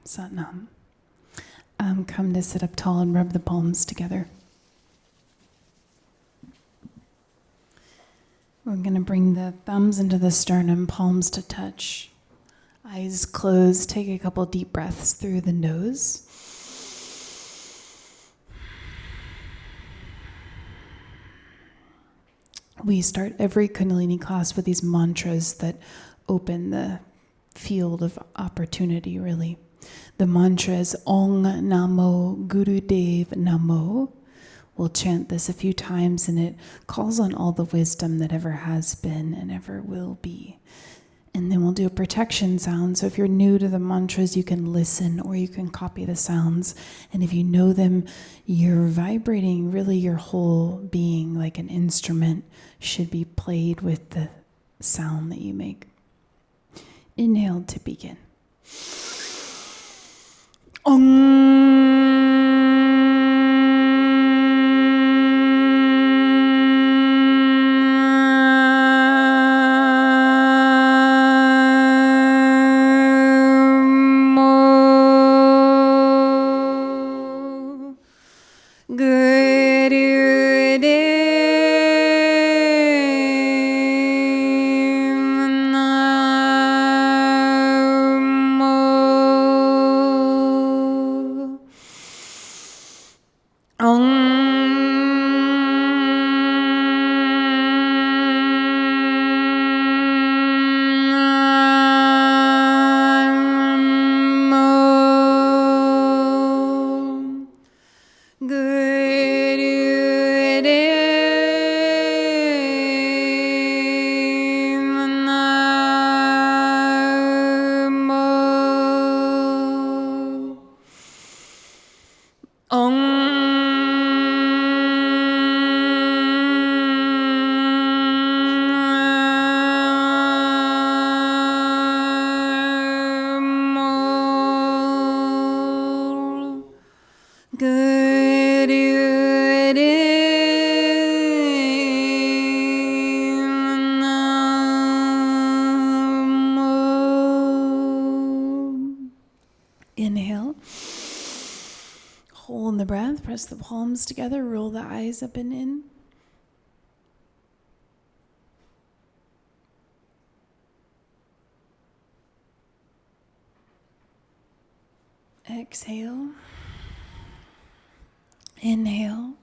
Satnam. Come to sit up tall and rub the palms together. We're going to bring the thumbs into the sternum, palms to touch. Eyes closed. Take a couple deep breaths through the nose. We start every Kundalini class with these mantras that open the field of opportunity, really. The mantra is Ong Namo Gurudev Namo. We'll chant this a few times, and it calls on all the wisdom that ever has been and ever will be. And then we'll do a protection sound. So if you're new to the mantras, you can listen or you can copy the sounds. And if you know them, you're vibrating really your whole being like an instrument should be played with the sound that you make. Inhale to begin. Inhale. Hold the breath. Press the palms together. Roll the eyes up and in. Exhale. Inhale.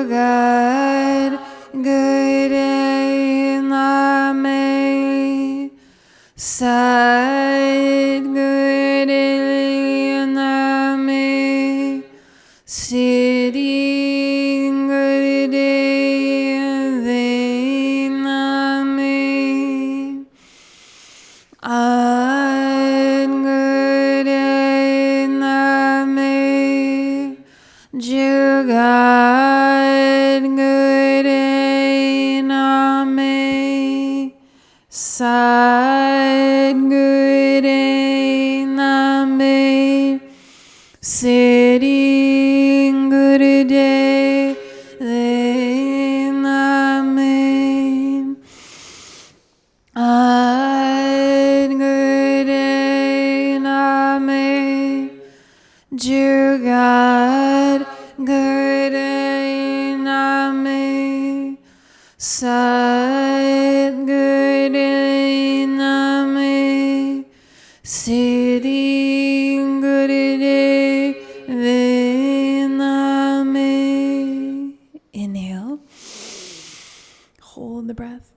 Jugat Gure Name Sad Gure Name Siddhi Gure Name Ad Gure Name Jugat Sad Gure Name Siddhi Gure Name Ad Gure Name Jugat Gure Name Sad Gure Name Siddhi Gure Name. Inhale. Hold the breath.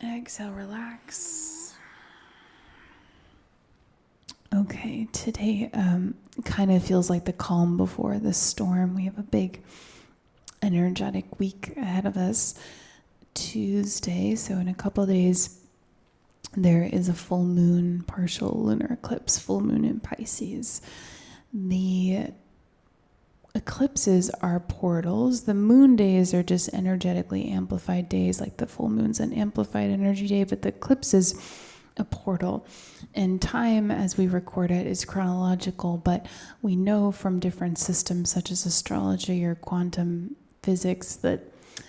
Exhale, relax. Okay, today kind of feels like the calm before the storm. We have a big energetic week ahead of us. Tuesday, so in a couple of days, there is a full moon, partial lunar eclipse, full moon in Pisces. The eclipses are portals. The moon days are just energetically amplified days, like the full moon's an amplified energy day, but the eclipses a portal. And time, as we record it, is chronological, but we know from different systems such as astrology or quantum physics that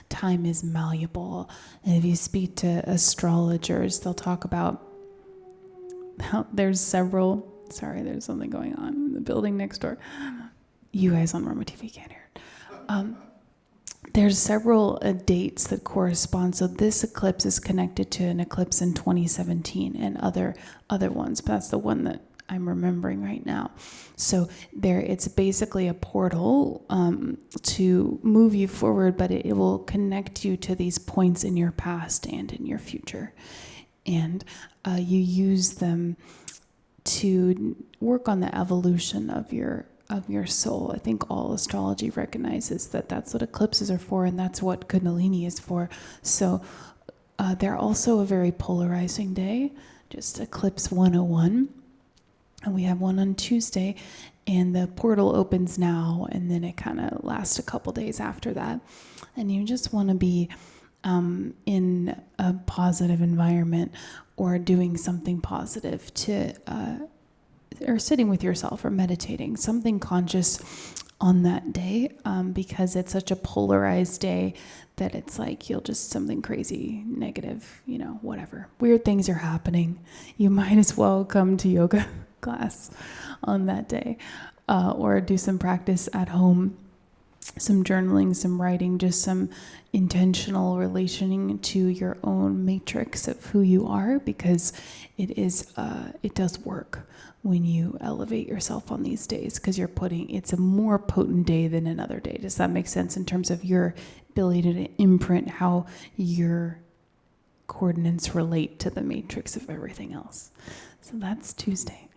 time is malleable. And if you speak to astrologers, they'll talk about how there's several, sorry, there's something going on in the building next door. You guys on Roma TV can't hear it. There's several dates that correspond. So this eclipse is connected to an eclipse in 2017 and other ones, but that's the one that I'm remembering right now. So it's basically a portal to move you forward, but it will connect you to these points in your past and in your future. And you use them to work on the evolution of your soul. I think all astrology recognizes that that's what eclipses are for, and that's what Kundalini is for. So they're also a very polarizing day, just eclipse 101. And we have one on Tuesday, and the portal opens now, and then it kind of lasts a couple days after that. And you just want to be in a positive environment or doing something positive or sitting with yourself or meditating, something conscious on that day, because it's such a polarized day that it's like you'll just something crazy, negative, whatever. Weird things are happening. You might as well come to yoga class on that day, or do some practice at home, some journaling, some writing, just some intentional relationing to your own matrix of who you are, because it does work when you elevate yourself on these days, because it's a more potent day than another day. Does that make sense in terms of your ability to imprint how your coordinates relate to the matrix of everything else? So that's Tuesday.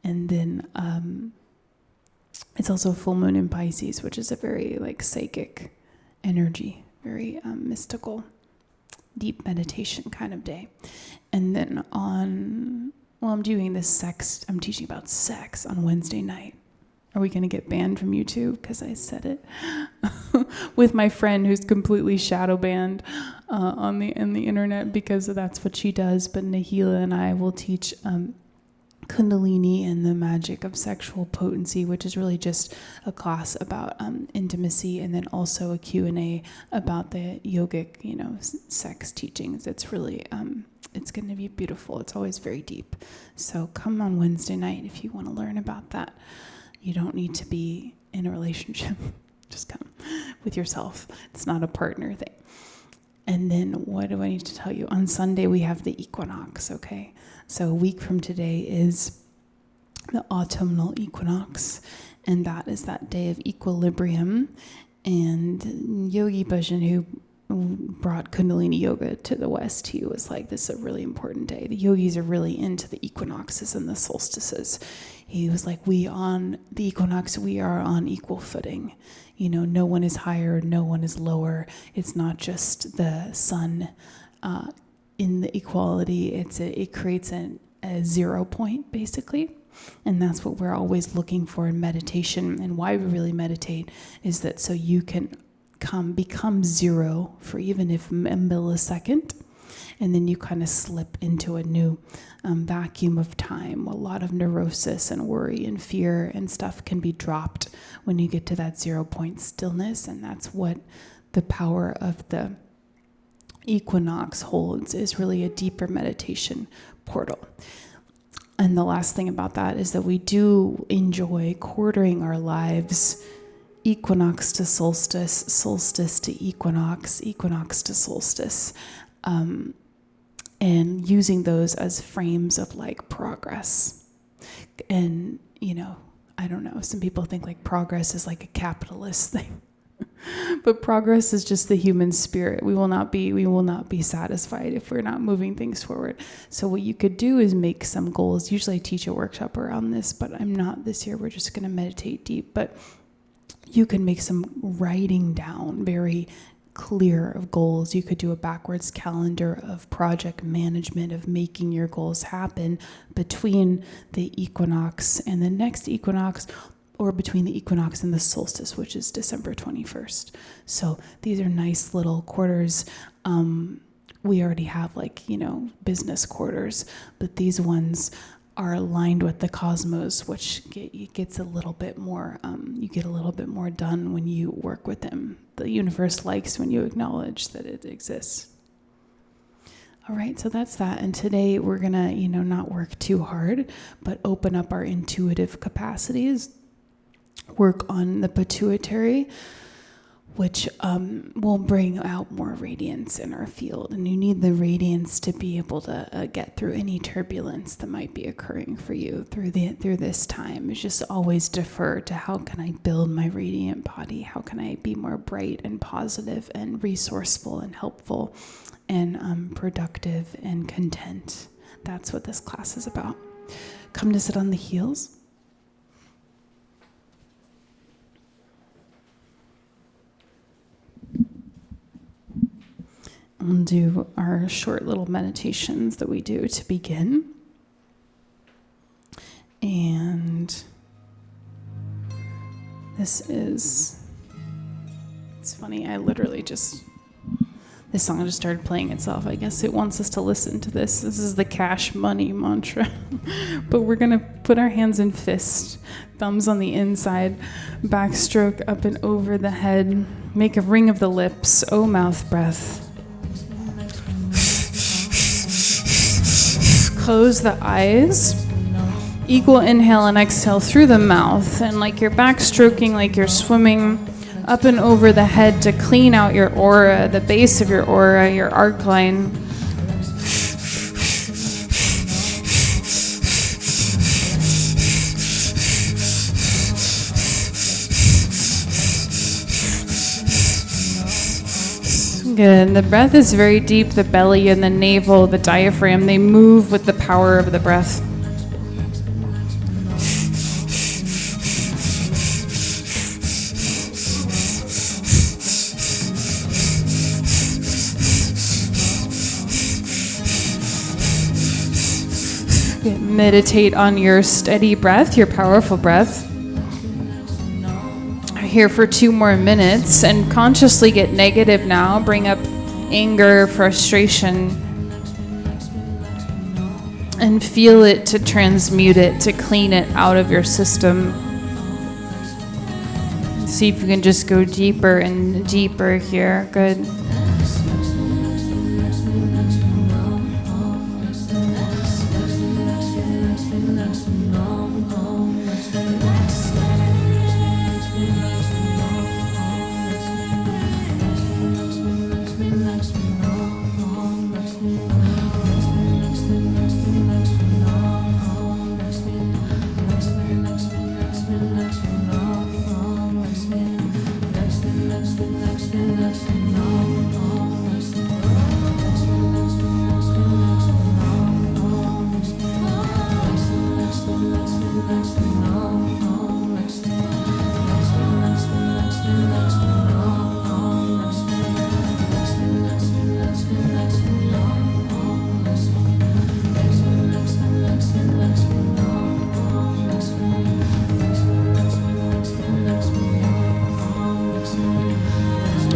And then it's also a full moon in Pisces, which is a very psychic energy, very mystical, deep meditation kind of day. And then I'm doing I'm teaching about sex on Wednesday night. Are we going to get banned from YouTube because I said it? With my friend who's completely shadow banned in the internet, because that's what she does. But Nahila and I will teach Kundalini and the magic of sexual potency, which is really just a class about intimacy, and then also a Q&A about the yogic, sex teachings. It's really it's going to be beautiful. It's always very deep. So come on Wednesday night if you want to learn about that. You don't need to be in a relationship. Just come with yourself. It's not a partner thing. And then what do I need to tell you? On Sunday, we have the equinox, okay? So a week from today is the autumnal equinox, and that is that day of equilibrium. And Yogi Bhajan, who brought Kundalini yoga to the West, he was like, this is a really important day. The yogis are really into the equinoxes and the solstices. He was like, on the equinox, we are on equal footing. No one is higher, no one is lower. It's not just the sun in the equality. It creates a 0 point, basically. And that's what we're always looking for in meditation. And why we really meditate is that so you can become zero for even if a millisecond, and then you kind of slip into a new vacuum of time. A lot of neurosis and worry and fear and stuff can be dropped when you get to that 0 point stillness, and that's what the power of the equinox holds, is really a deeper meditation portal. And the last thing about that is that we do enjoy quartering our lives, equinox to solstice, solstice to equinox, equinox to solstice, and using those as frames of progress. And, I don't know, some people think progress is a capitalist thing. But progress is just the human spirit. We will not be satisfied if we're not moving things forward. So what you could do is make some goals. Usually I teach a workshop around this, but I'm not this year. We're just going to meditate deep. But you can make some writing down very clear of goals. You could do a backwards calendar of project management, of making your goals happen between the equinox and the next equinox, or between the equinox and the solstice, which is December 21st. So these are nice little quarters. we already have business quarters, but these ones are aligned with the cosmos, which gets a little bit more, you get a little bit more done when you work with them. The universe likes when you acknowledge that it exists. All right, so that's that. And today we're gonna, not work too hard, but open up our intuitive capacities, work on the pituitary, which will bring out more radiance in our field. And you need the radiance to be able to get through any turbulence that might be occurring for you through this time. It's just always defer to how can I build my radiant body? How can I be more bright and positive and resourceful and helpful and productive and content? That's what this class is about. Come to sit on the heels. We'll do our short little meditations that we do to begin. And it's funny, this song just started playing itself. I guess it wants us to listen to this. This is the cash money mantra. But we're going to put our hands in fist, thumbs on the inside, backstroke up and over the head, make a ring of the lips, O mouth breath. Close the eyes. Equal inhale and exhale through the mouth. And like you're backstroking, like you're swimming up and over the head to clean out your aura, the base of your aura, your arc line. Good. The breath is very deep. The belly and the navel, the diaphragm, they move with the power of the breath. Good. Meditate on your steady breath, your powerful breath. Here for 2 more minutes and consciously get negative now. Bring up anger, frustration, and feel it to transmute it, to clean it out of your system. See if you can just go deeper and deeper here. Good.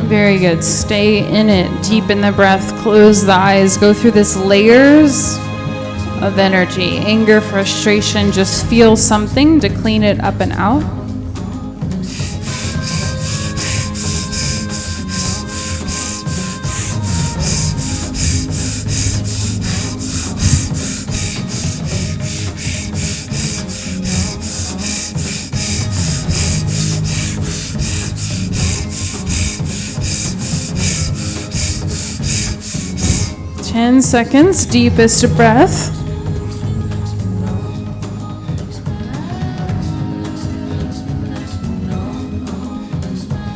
Very good. Stay in it. Deepen the breath. Close the eyes. Go through this layers of energy. Anger, frustration. Just feel something to clean it up and out. Ten seconds, deepest breath.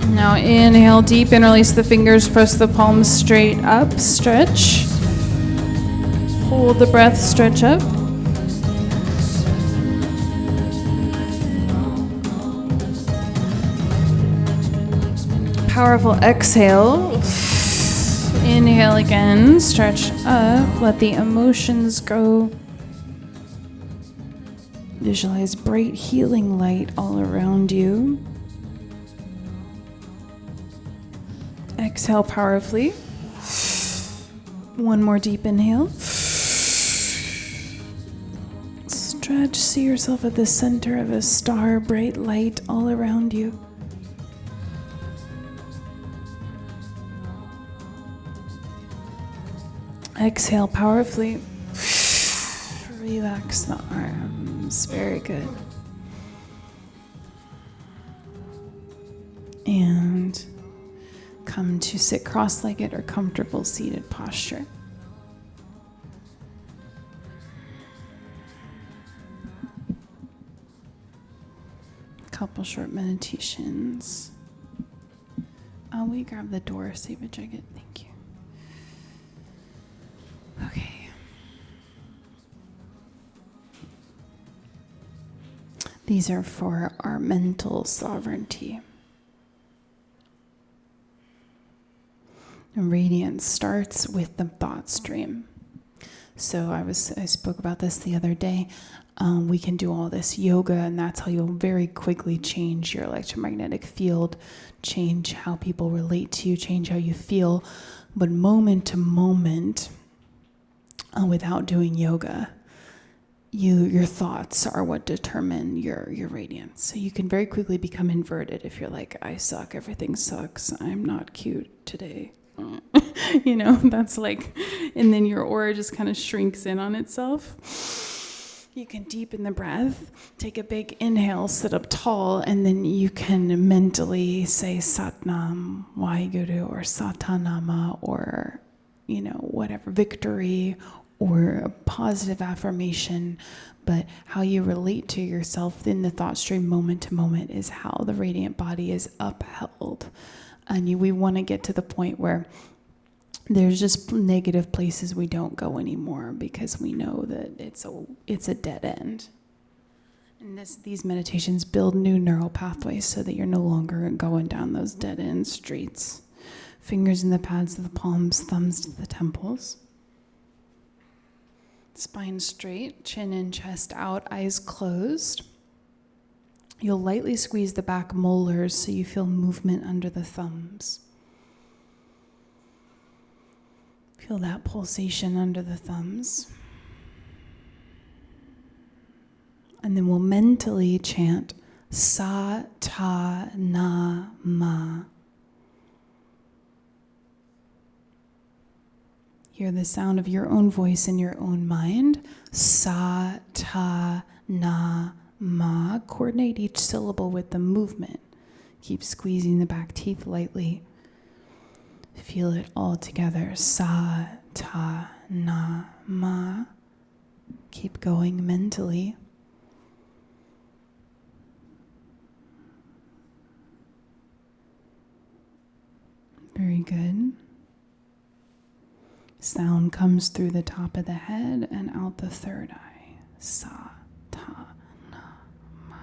Now inhale deep and release the fingers, press the palms straight up, stretch. Hold the breath, stretch up. Powerful exhale. Inhale again, stretch up, let the emotions go. Visualize bright healing light all around you. Exhale powerfully. One more deep inhale. Stretch, see yourself at the center of a star, bright light all around you. Exhale powerfully. Relax the arms. Very good. And come to sit cross-legged or comfortable seated posture. Couple short meditations. We grab the door, save a jacket. Thank you. Okay. These are for our mental sovereignty. And radiance starts with the thought stream. So I spoke about this the other day. We can do all this yoga, and that's how you'll very quickly change your electromagnetic field, change how people relate to you, change how you feel. But moment to moment, without doing yoga, your thoughts are what determine your radiance. So you can very quickly become inverted if you're like, I suck, everything sucks, I'm not cute today. That's like, and then your aura just kind of shrinks in on itself. You can deepen the breath, take a big inhale, sit up tall, and then you can mentally say Satnam, Waheguru, or Satanama, or, whatever, victory, or a positive affirmation. But how you relate to yourself in the thought stream moment to moment is how the radiant body is upheld. And we want to get to the point where there's just negative places we don't go anymore because we know that it's a dead end. And these meditations build new neural pathways so that you're no longer going down those dead end streets. Fingers in the pads of the palms, thumbs to the temples. Spine straight, chin and chest out, eyes closed. You'll lightly squeeze the back molars so you feel movement under the thumbs. Feel that pulsation under the thumbs. And then we'll mentally chant Sa Ta Na Ma. Hear the sound of your own voice in your own mind. Sa Ta Na Ma. Coordinate each syllable with the movement. Keep squeezing the back teeth lightly. Feel it all together. Sa, ta, na, ma. Keep going mentally. Very good. Sound comes through the top of the head and out the third eye. Sa, ta, na, ma.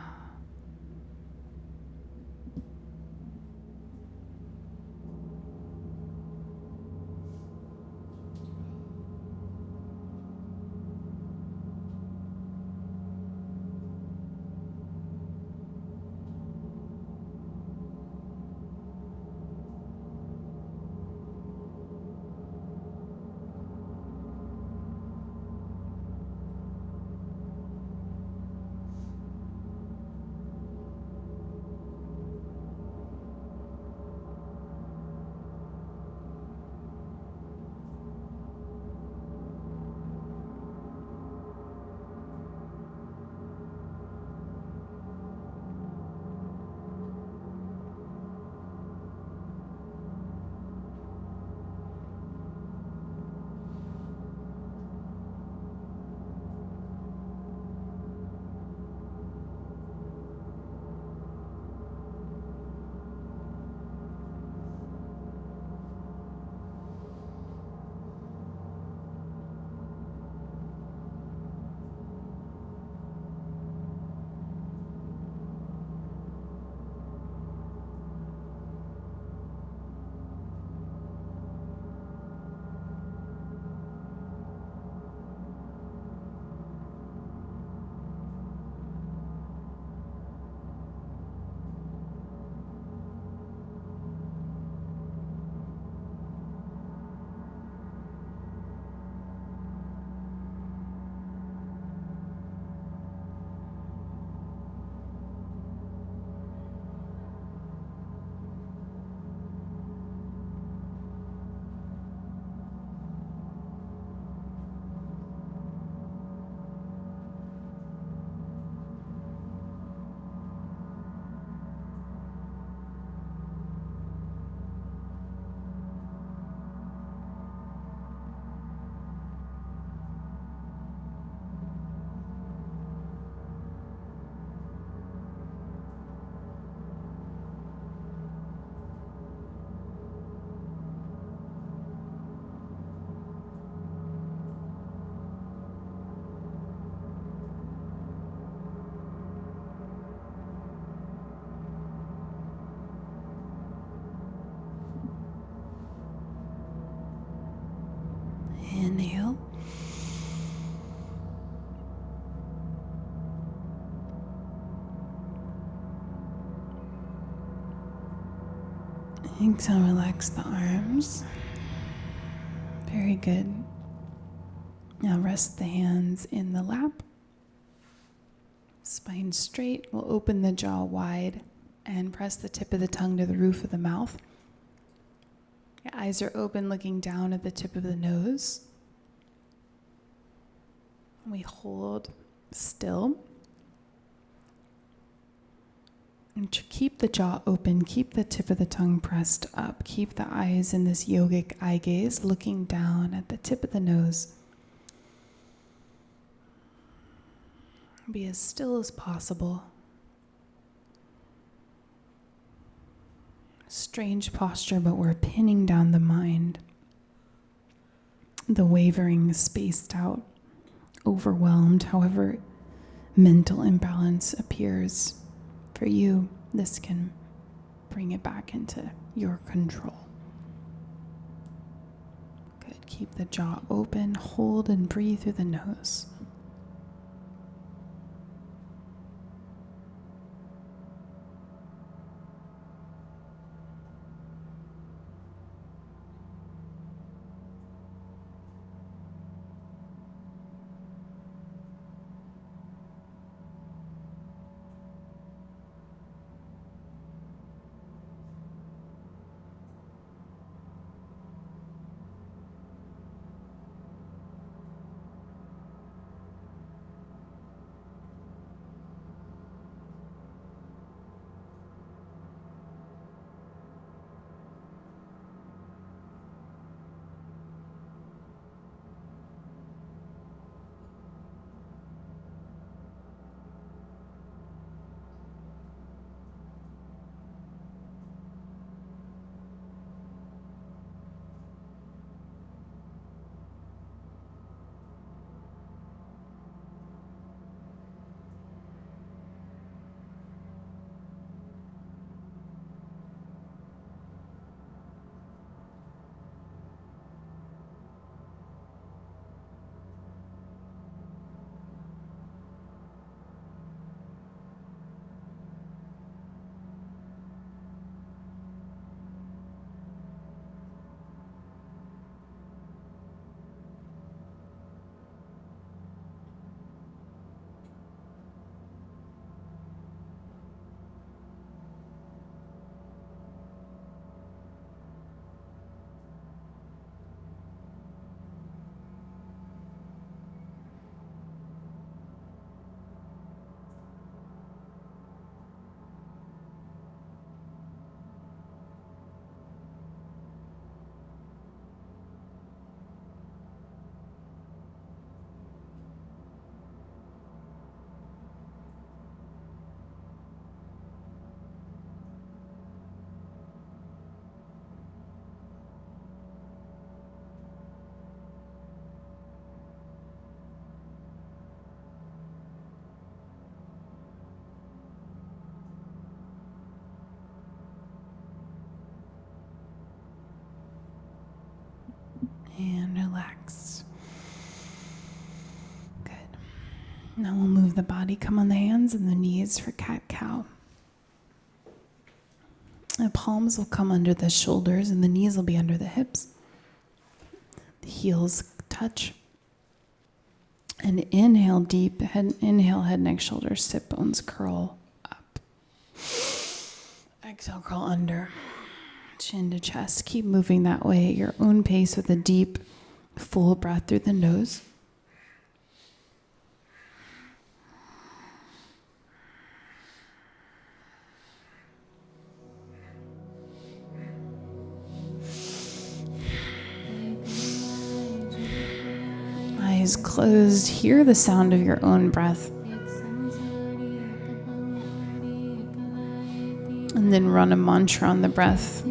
Inhale. Exhale, relax the arms. Very good. Now rest the hands in the lap. Spine straight. We'll open the jaw wide and press the tip of the tongue to the roof of the mouth. Your eyes are open, looking down at the tip of the nose. We hold still. And keep the jaw open, keep the tip of the tongue pressed up, keep the eyes in this yogic eye gaze, looking down at the tip of the nose. Be as still as possible. Strange posture, but we're pinning down the mind. The wavering, spaced out, overwhelmed, however mental imbalance appears for you, this can bring it back into your control. Good. Keep the jaw open, hold and breathe through the nose. And relax. Good. Now we'll move the body, come on the hands and the knees for cat-cow. The palms will come under the shoulders and the knees will be under the hips. The heels touch. And inhale deep, inhale, head, neck, shoulders, sit bones, curl up. Exhale, curl under. Chin to chest. Keep moving that way at your own pace with a deep, full breath through the nose. Eyes closed. Hear the sound of your own breath. And then run a mantra on the breath.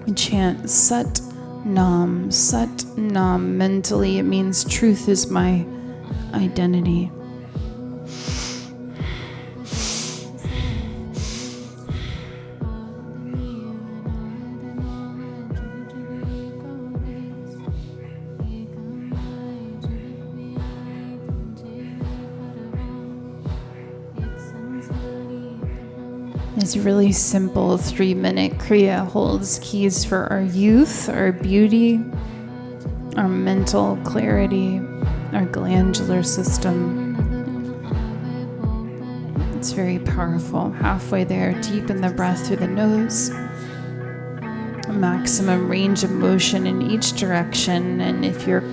We chant Sat Nam, Sat Nam. Mentally, it means truth is my identity. This really simple 3-minute Kriya holds keys for our youth, our beauty, our mental clarity, our glandular system. It's very powerful. Halfway there, deepen the breath through the nose. A maximum range of motion in each direction, and if you're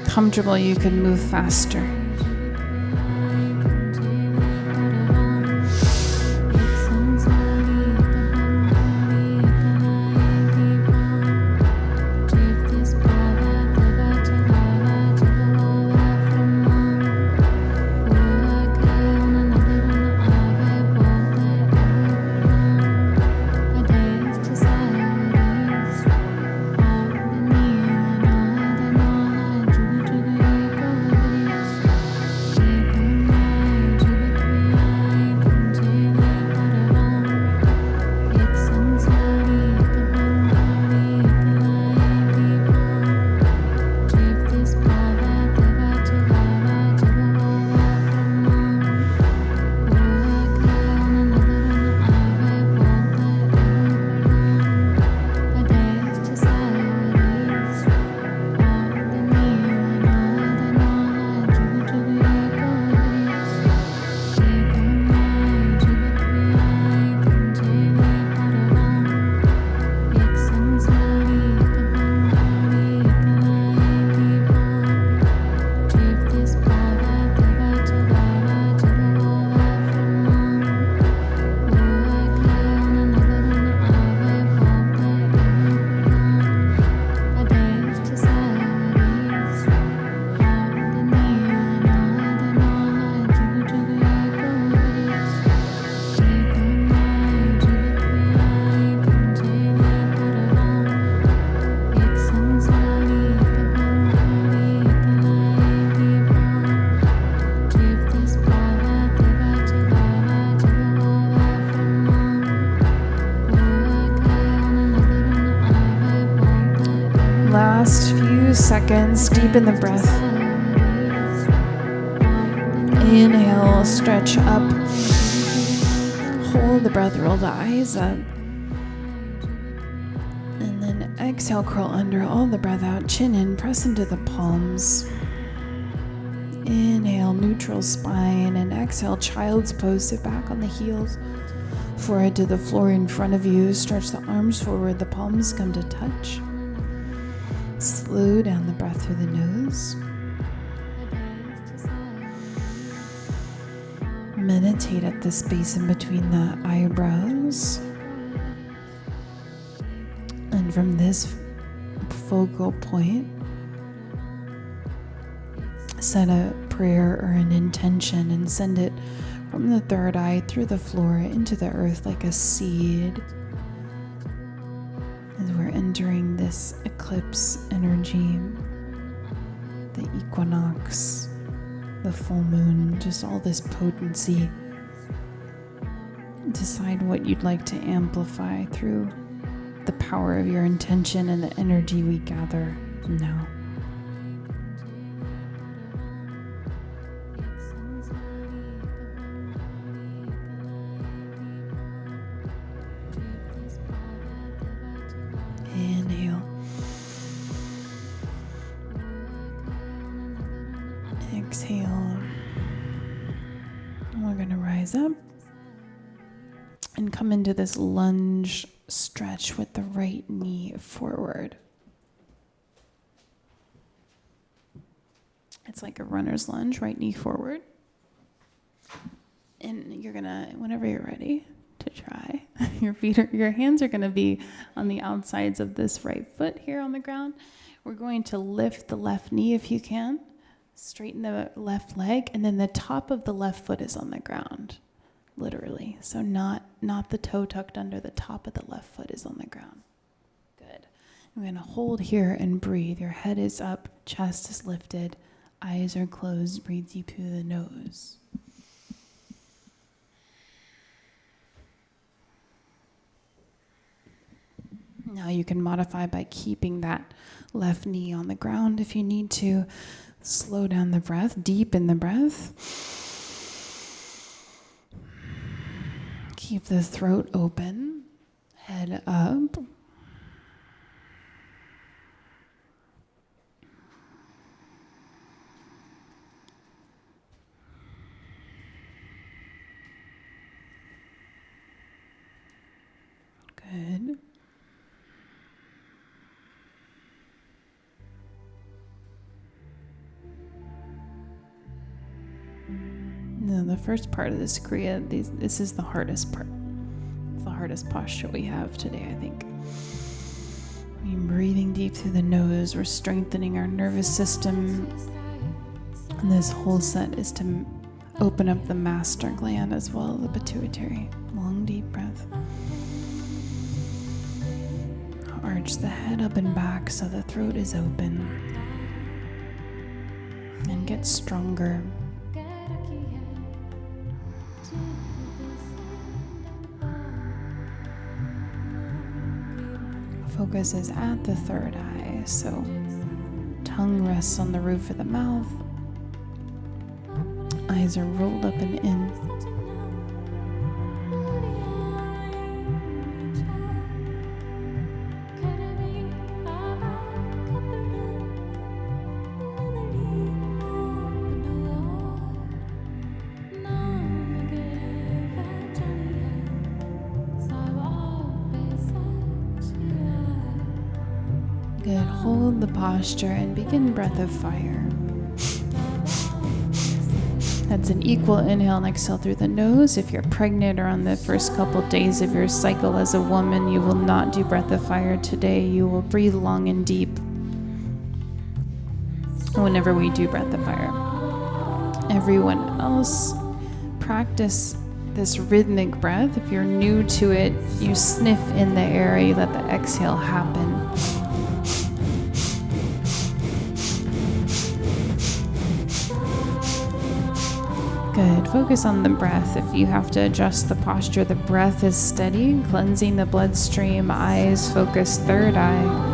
comfortable, you can move faster. Last few seconds, deepen the breath. Inhale, stretch up. Hold the breath, roll the eyes up. And then exhale, curl under, all the breath out, chin in, press into the palms. Inhale, neutral spine, and exhale, child's pose, sit back on the heels. Forehead to the floor in front of you, stretch the arms forward, the palms come to touch. Slow down the breath through the nose. Meditate at the space in between the eyebrows. And from this focal point, set a prayer or an intention and send it from the third eye through the floor into the earth like a seed. As we're entering this eclipse energy, the equinox, the full moon, just all this potency. Decide what you'd like to amplify through the power of your intention and the energy we gather now. Inhale. Exhale. We're going to rise up and come into this lunge stretch with the right knee forward. It's like a runner's lunge, right knee forward. And you're going to, whenever you're ready to try, your hands are going to be on the outsides of this right foot here on the ground. We're going to lift the left knee if you can. Straighten the left leg, and then the top of the left foot is on the ground, literally. So not the toe tucked under, the top of the left foot is on the ground. Good. We're going to hold here and breathe. Your head is up, chest is lifted, eyes are closed. Breathe deep through the nose. Now you can modify by keeping that left knee on the ground if you need to. Slow down the breath, deepen the breath. Keep the throat open, head up. Good. Now, the first part of this Kriya, this is the hardest part. It's the hardest posture we have today, I think. Breathing deep through the nose, we're strengthening our nervous system. And this whole set is to open up the master gland as well, the pituitary. Long, deep breath. Arch the head up and back so the throat is open. And get stronger. Focus is at the third eye, so tongue rests on the roof of the mouth. Eyes are rolled up and in. Good. Hold the posture and begin breath of fire. That's an equal inhale and exhale through the nose. If you're pregnant or on the first couple days of your cycle as a woman, you will not do breath of fire today. You will breathe long and deep whenever we do breath of fire. Everyone else, practice this rhythmic breath. If you're new to it, you sniff in the air, you let the exhale happen. Good. Focus on the breath. If you have to adjust the posture, the breath is steady, cleansing the bloodstream. Eyes focus third eye.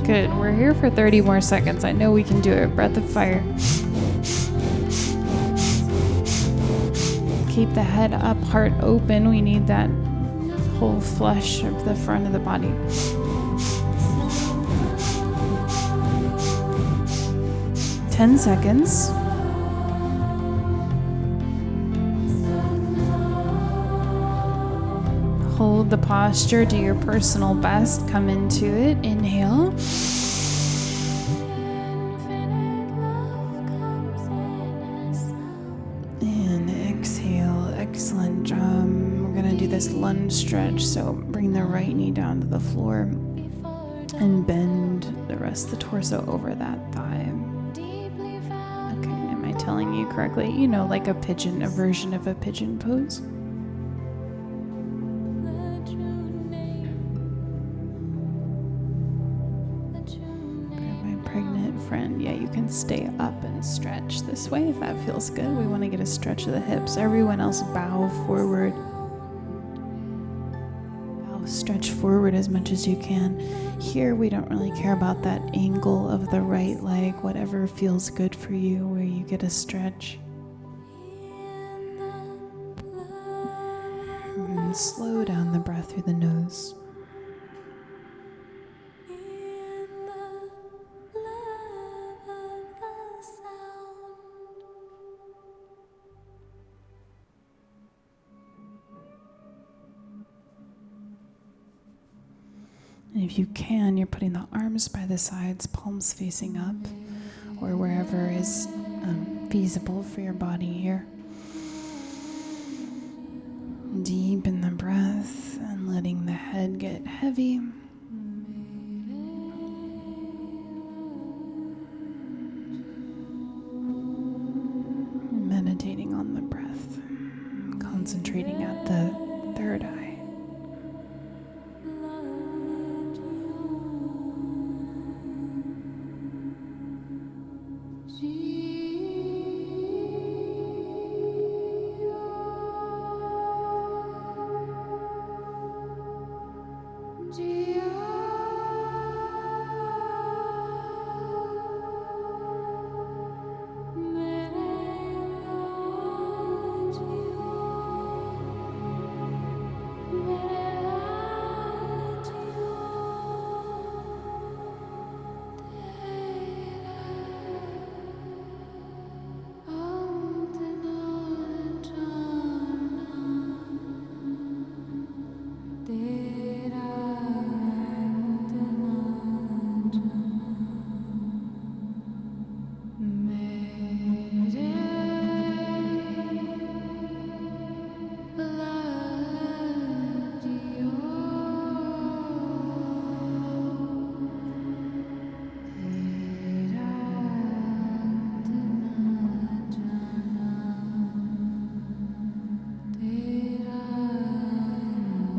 Good. We're here for 30 more seconds. I know we can do it. Breath of fire. Keep the head up, heart open. We need that whole flush of the front of the body. Ten seconds. Hold the posture, do your personal best, come into it, inhale. And exhale, excellent job. We're gonna do this lunge stretch, so bring the right knee down to the floor and bend the rest of the torso over that thigh. Okay, am I telling you correctly? You know, like a pigeon, a version of a pigeon pose. Friend, yeah, you can stay up and stretch this way if that feels good. We want to get a stretch of the hips. Everyone else bow forward. Bow, stretch forward as much as you can. Here we don't really care about that angle of the right leg, whatever feels good for you, where you get a stretch. And slow down the breath through the nose. And if you can, you're putting the arms by the sides, palms facing up, or wherever is feasible for your body here. Deepen the breath and letting the head get heavy. Meditating on the breath, concentrating at the third eye.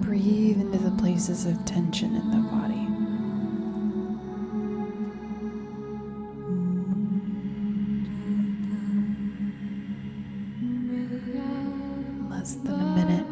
Breathe into the places of tension in the body. Less than a minute.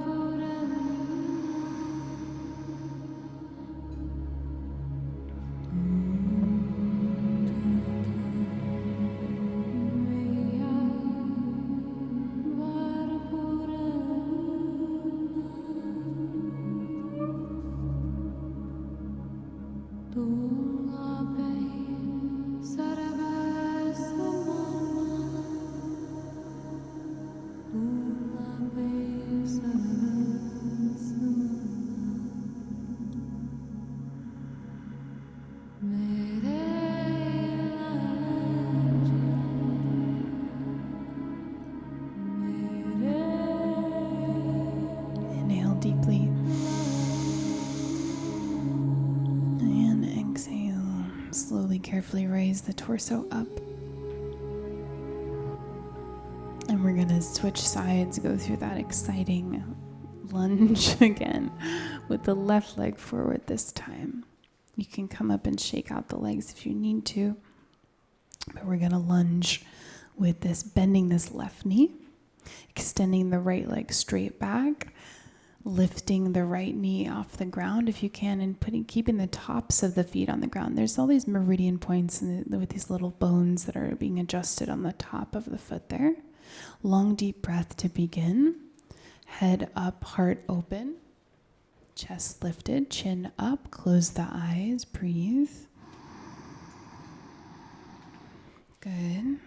Inhale deeply. And exhale. Slowly, carefully raise the torso up. And we're going to switch sides, go through that exciting lunge again with the left leg forward this time. You can come up and shake out the legs if you need to. But we're going to lunge with this, bending this left knee, extending the right leg straight back, lifting the right knee off the ground if you can, and keeping the tops of the feet on the ground. There's all these meridian points with these little bones that are being adjusted on the top of the foot there. Long, deep breath to begin. Head up, heart open. Chest lifted, chin up. Close the eyes. Breathe. Good.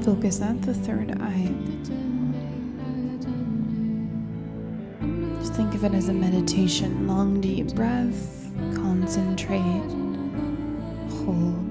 Focus at the third eye. Just think of it as a meditation. Long, deep breath. Concentrate. Hold.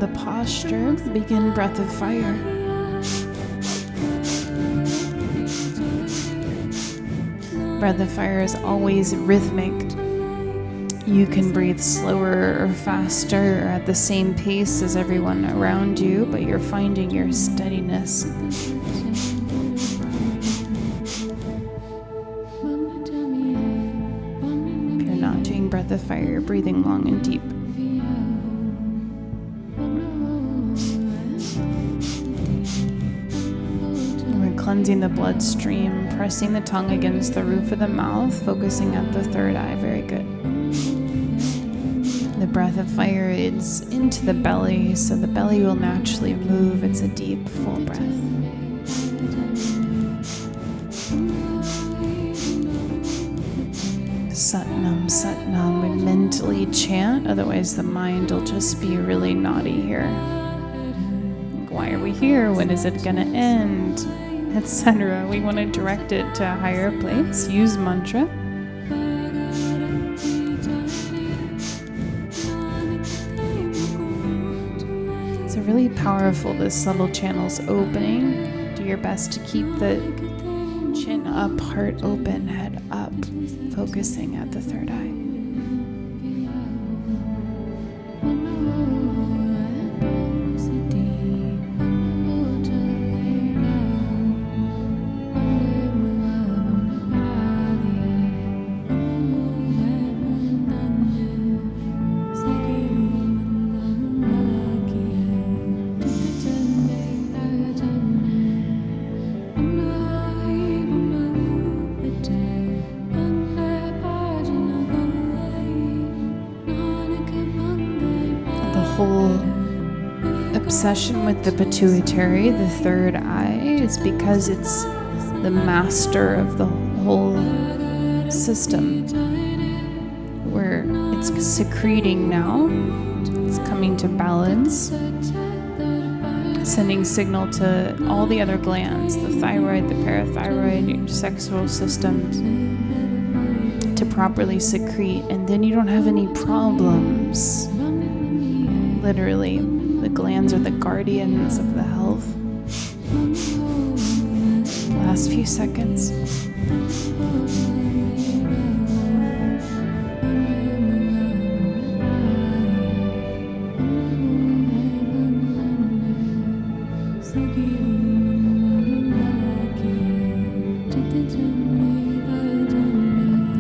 the posture, begin breath of fire. Breath of fire is always rhythmic. You can breathe slower or faster or at the same pace as everyone around you, but you're finding your steadiness. If you're not doing breath of fire, you're breathing long and deep. Cleansing the bloodstream, pressing the tongue against the roof of the mouth, focusing at the third eye. Very good. The breath of fire is into the belly, so the belly will naturally move. It's a deep, full breath. Satnam, Satnam. We mentally chant, otherwise the mind will just be really naughty here. Like, why are we here? When is it going to end? Etc. We want to direct it to a higher place. Use mantra. It's really powerful, this subtle channel's opening. Do your best to keep the chin up, heart open, head up, focusing at the third eye. Obsession with the pituitary, the third eye, is because it's the master of the whole system, where it's secreting now, it's coming to balance, sending signal to all the other glands, the thyroid, the parathyroid, your sexual system, to properly secrete, and then you don't have any problems. Literally, the glands are the guardians of the health. Last few seconds.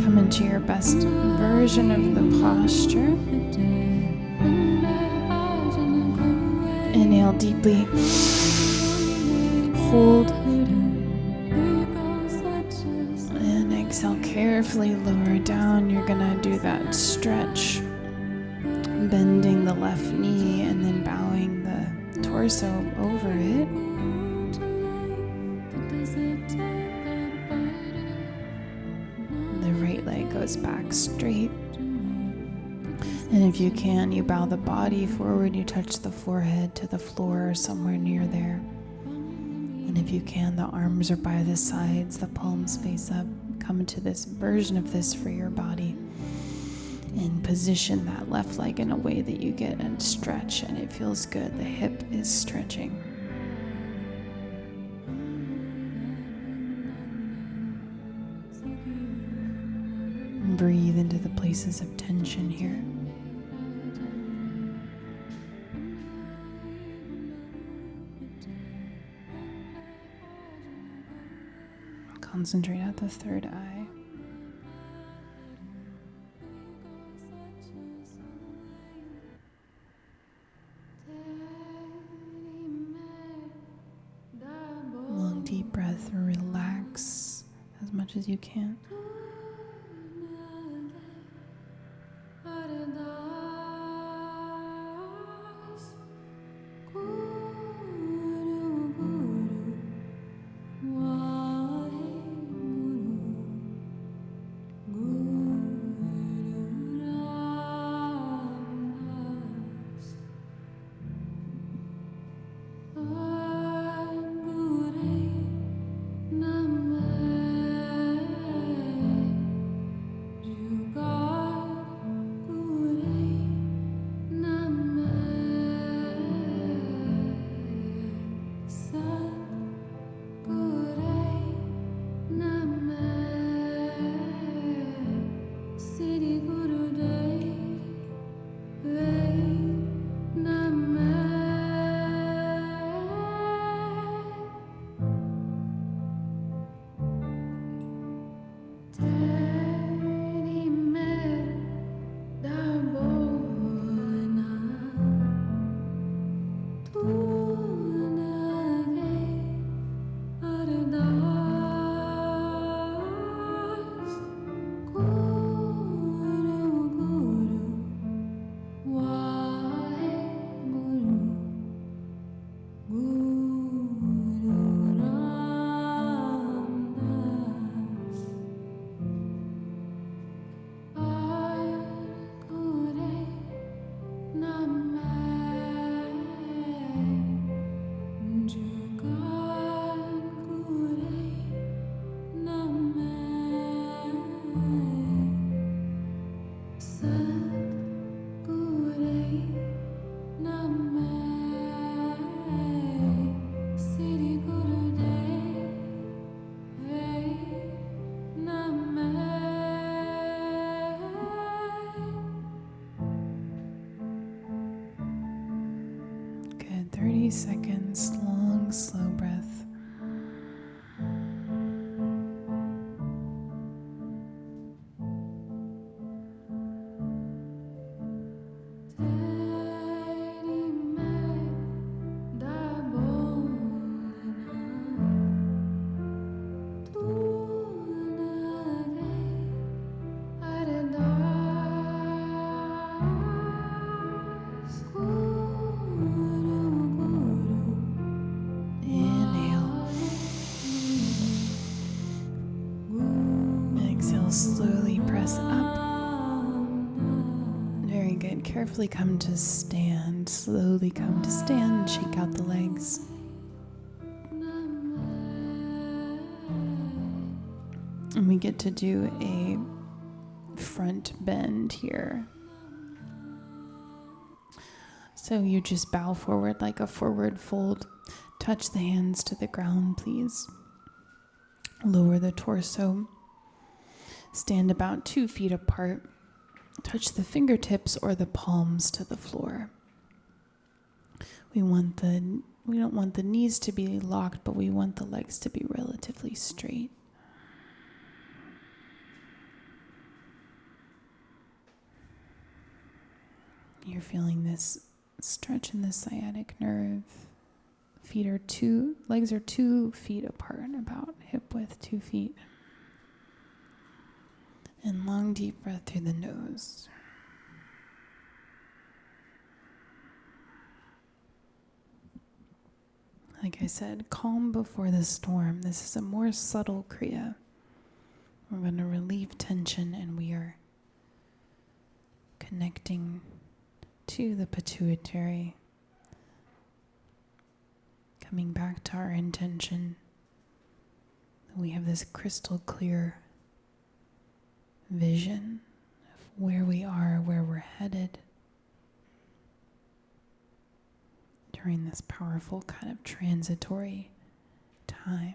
Come into your best version of the posture. Inhale deeply, hold, and exhale carefully, lower down. You're gonna do that stretch, bending the left knee and then bowing the torso over it. The right leg goes back straight. And if you can, you bow the body forward, you touch the forehead to the floor or somewhere near there. And if you can, the arms are by the sides, the palms face up. Come into this version of this for your body. And position that left leg in a way that you get a stretch and it feels good. The hip is stretching. And breathe into the places of tension here. Concentrate at the third eye. Long deep breath, relax as much as you can. Good. 30 seconds, long, slow breath. Slowly press up. Very good. Carefully come to stand. Slowly come to stand. Shake out the legs. And we get to do a front bend here. So you just bow forward like a forward fold. Touch the hands to the ground, please. Lower the torso. Stand about 2 feet apart. Touch the fingertips or the palms to the floor. We don't want the knees to be locked, but we want the legs to be relatively straight. You're feeling this stretch in the sciatic nerve. Legs are 2 feet apart, about hip width, 2 feet. And long, deep breath through the nose. Like I said, calm before the storm. This is a more subtle Kriya. We're going to relieve tension, and we are connecting to the pituitary. Coming back to our intention. We have this crystal clear vision of where we are, where we're headed during this powerful kind of transitory time.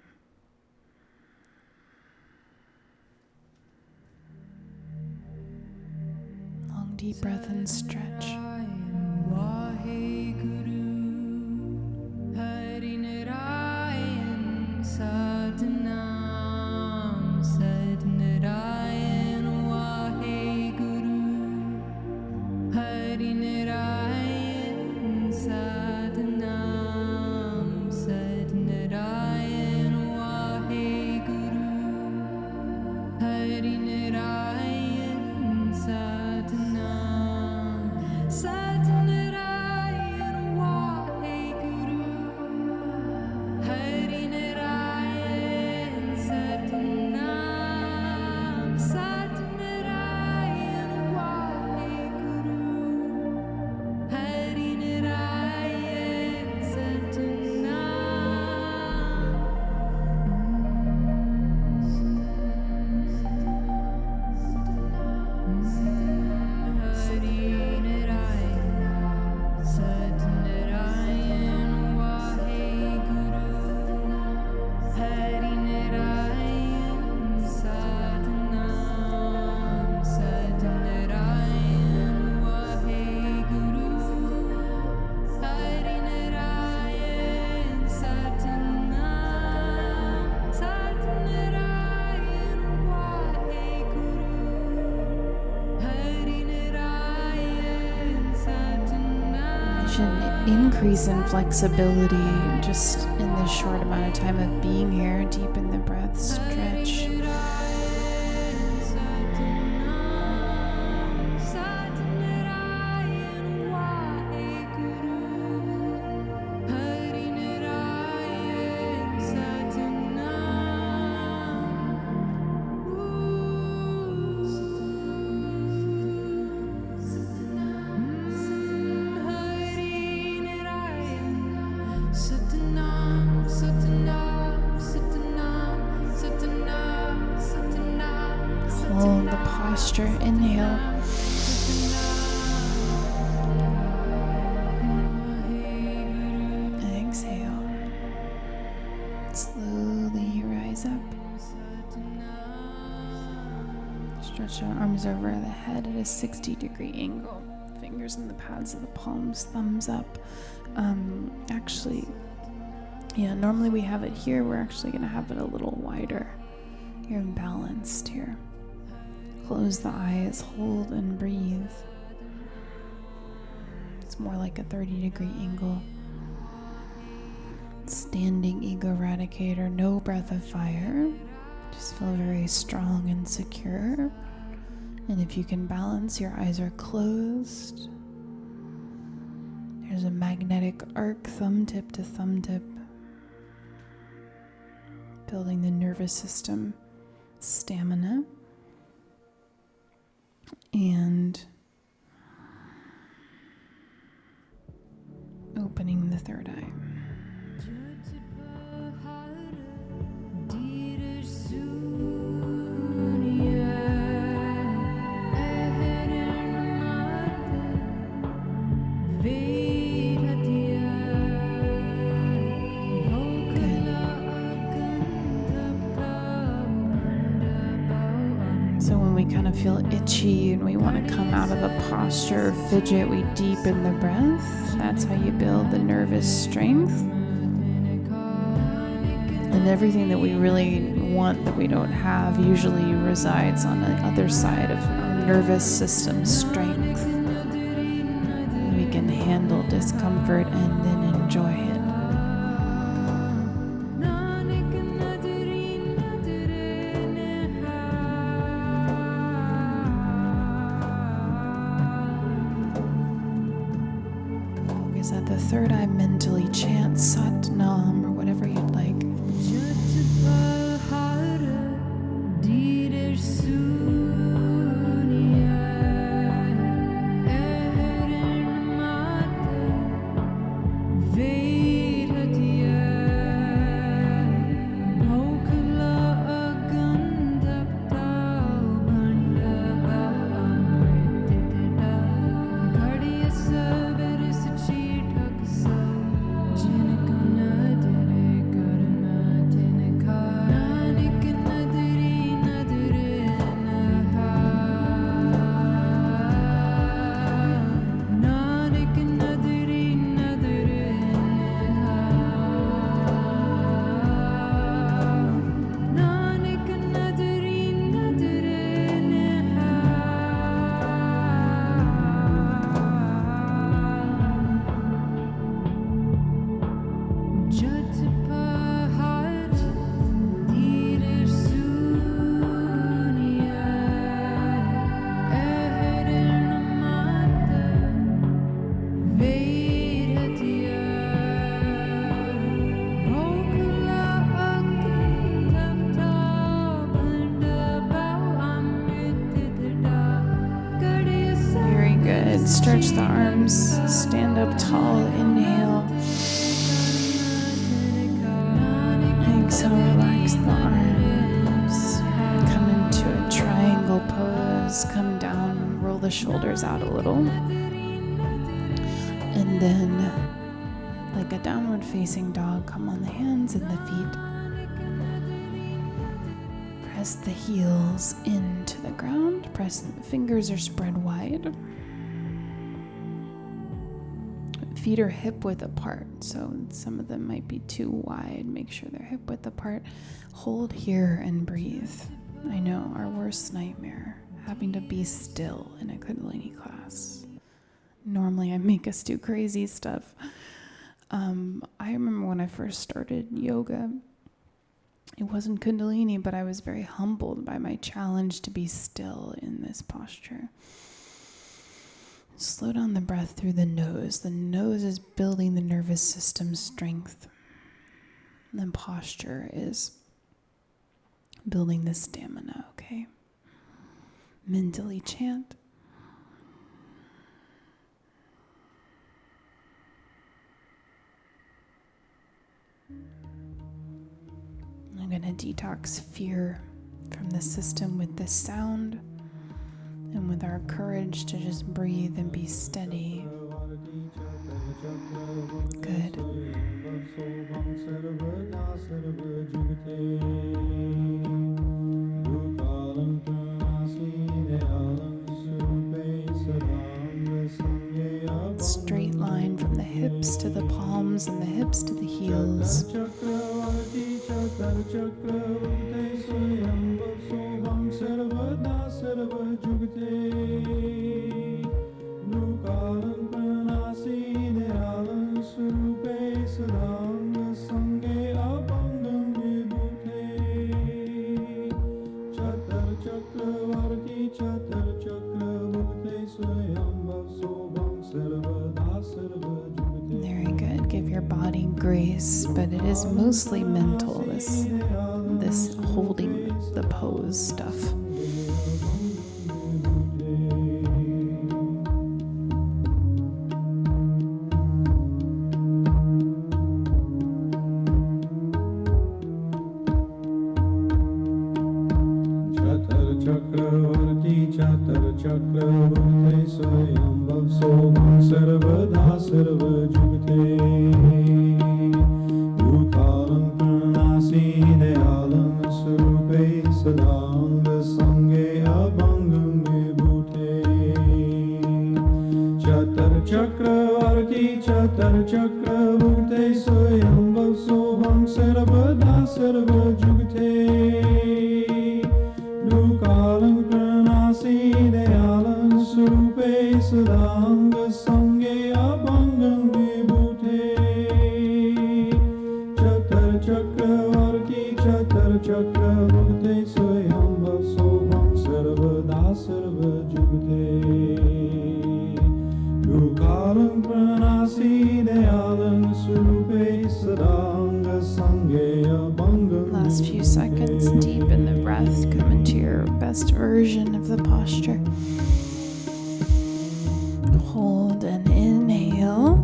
Long deep breath and stretch. Sa such an increase in flexibility just in this short amount of time of being here. Deepen the breath, stretch. Hold the posture, inhale. Exhale. Slowly rise up. Stretch your arms over the head at a 60-degree angle. Fingers in the pads of the palms, thumbs up. Normally we have it here. We're actually going to have it a little wider. You're balanced here. Close the eyes, hold and breathe. It's more like a 30-degree angle. Standing ego eradicator, no breath of fire. Just feel very strong and secure. And if you can balance, your eyes are closed. There's a magnetic arc, thumb tip to thumb tip. Building the nervous system stamina. And opening the third eye. Kind of feel itchy and we want to come out of the posture or fidget, we deepen the breath. That's how you build the nervous strength. And everything that we really want that we don't have usually resides on the other side of our nervous system strength. We can handle discomfort and then enjoy it. At the third eye, mentally chant Sat Nam or whatever you'd like. Stretch the arms, stand up tall, inhale. Exhale, relax the arms. Come into a triangle pose, come down, roll the shoulders out a little. And then, like a downward facing dog, come on the hands and the feet. Press the heels into the ground, fingers are spread wide. Feet are hip width apart, so some of them might be too wide. Make sure they're hip width apart. Hold here and breathe. I know, our worst nightmare, having to be still in a Kundalini class. Normally I make us do crazy stuff. I remember when I first started yoga, it wasn't Kundalini, but I was very humbled by my challenge to be still in this posture. Slow down the breath through the nose. The nose is building the nervous system strength. And then posture is building the stamina, okay? Mentally chant. I'm going to detox fear from the system with this sound and with our courage to just breathe and be steady. Good. Straight line from the hips to the palms and the hips to the heels. Very good. Give your body grace, but it is mostly mental, this holding the pose stuff. Last few seconds, deep in the breath, come into your best version of the posture. Hold and inhale,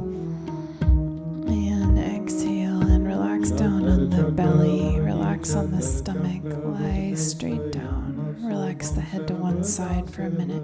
and exhale, and relax down on the belly, relax on the stomach, lie straight down, relax the head to one side for a minute.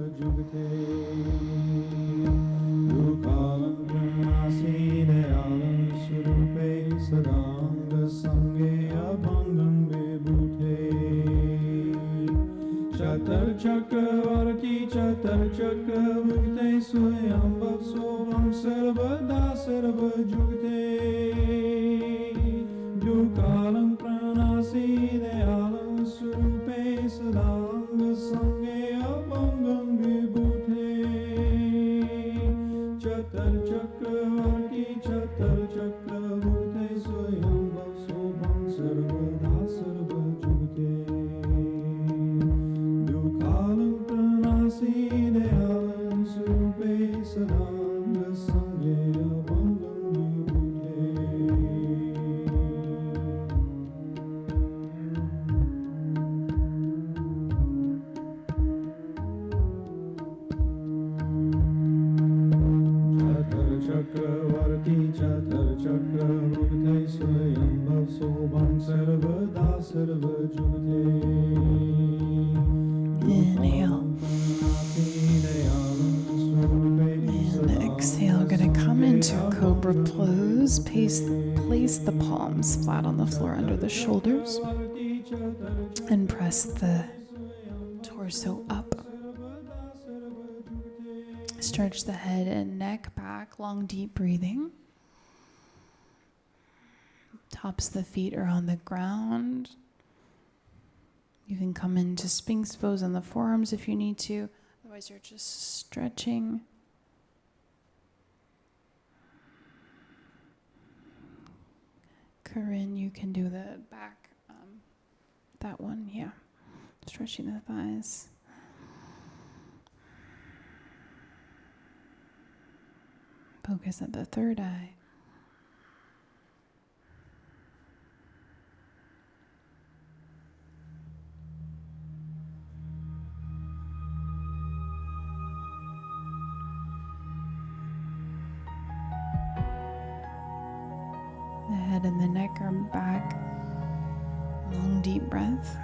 Inhale. And exhale. Going to come into a Cobra pose. Place the palms flat on the floor under the shoulders. And press the torso up. Stretch the head and neck back. Long, deep breathing. Tops of the feet are on the ground. You can come into Sphinx pose on the forearms if you need to. Otherwise, you're just stretching. Corinne, you can do the back, that one, yeah. Stretching the thighs. Focus at the third eye. The head and the neck are back. Long, deep breath.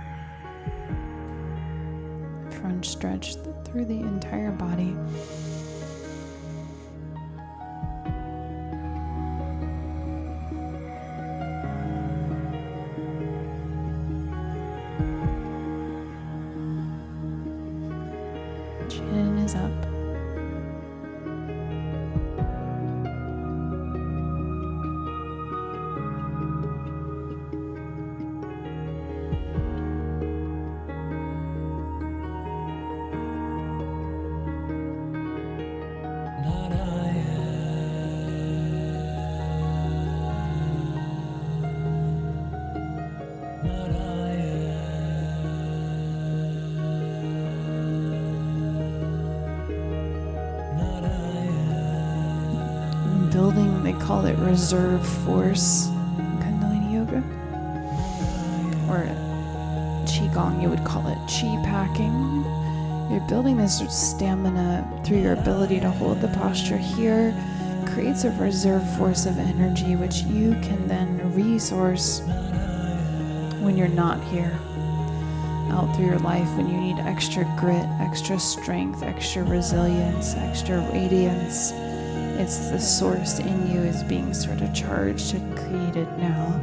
Front stretch through the entire body. Chin is up. Building, they call it reserve force in Kundalini Yoga. Or Qigong, you would call it Qi packing. You're building this stamina through your ability to hold the posture here. Creates a reserve force of energy which you can then resource when you're not here. Out through your life when you need extra grit, extra strength, extra resilience, extra radiance. It's the source in you is being sort of charged and created now.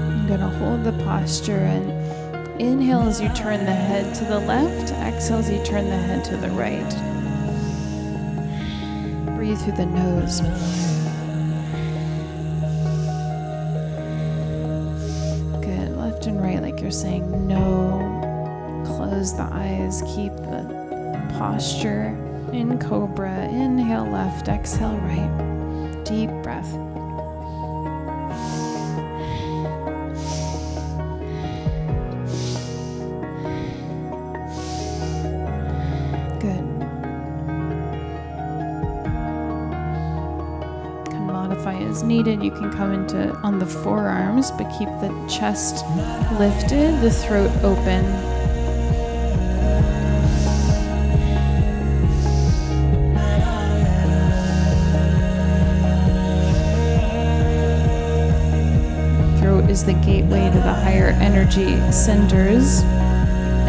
I'm going to hold the posture and inhale as you turn the head to the left, exhale as you turn the head to the right. Breathe through the nose. Good. Left and right, like you're saying no. Close the eyes. Keep the posture in Cobra. Inhale left, exhale right. Deep breath. As needed, you can come into on the forearms, but keep the chest lifted, the throat open. Throat is the gateway to the higher energy centers